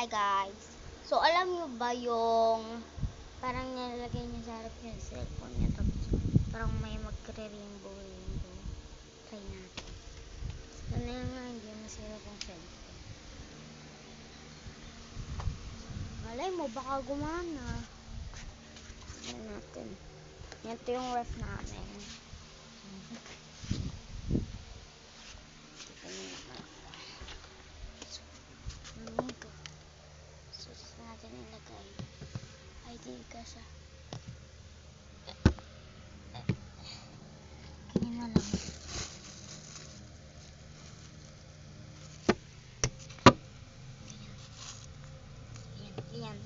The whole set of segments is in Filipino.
Hi guys. So alam niyo ba yung parang nilalagay niya sa harap yung cellphone niya tapos parang may magre-rainbow. Try natin. Ano nga hindi masira kung cellphone. Malay mo baka gumana. Tignan natin. Ito yung ref namin. Natin ilagay. Ay, di ka siya. Ganyan na lang.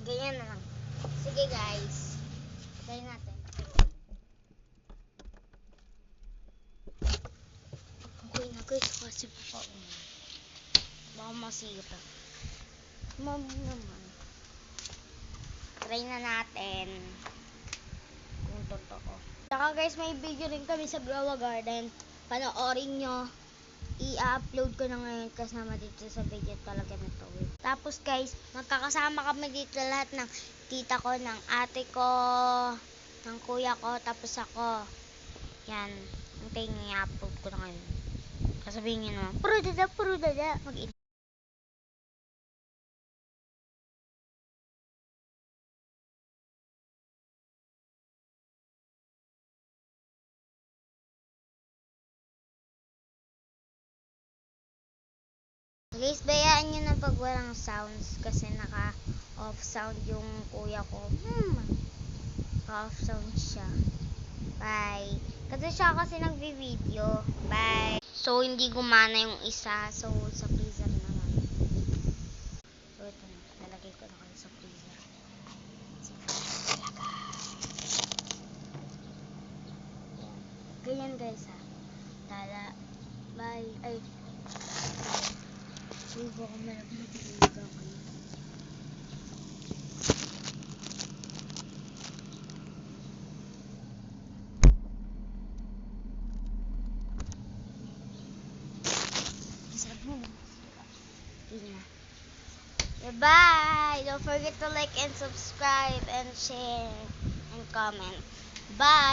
Ganyan na lang. Sige guys. Try natin. Okay na guys, kasi pa baka masira. Mami naman. Try na natin kung totoo. Saka guys, may video rin kami sa Grow Garden. Panoorin nyo. I-upload ko na ngayon kasama dito sa video talaga na to. Tapos guys, magkakasama kami dito lahat ng tita ko, ng ate ko, ng kuya ko, tapos ako. Yan. Ang tingin i-upload ko na ngayon. Kasabihin nyo naman, puro dada. Guys, bayaan nyo na pag walang sounds kasi naka-off sound yung kuya ko. Naka-off sound siya. Bye. Kasi siya kasi nagvi-video. Bye. So, hindi gumana yung isa. So, sa freezer naman. So, ito na. Lalagay ko na kayo sa freezer. Ganyan guys ha. Tala. Bye. Ay. Uy, baka malapit ka kayo. Isarap mo. Sige na. Bye! Don't forget to like and subscribe and share and comment. Bye!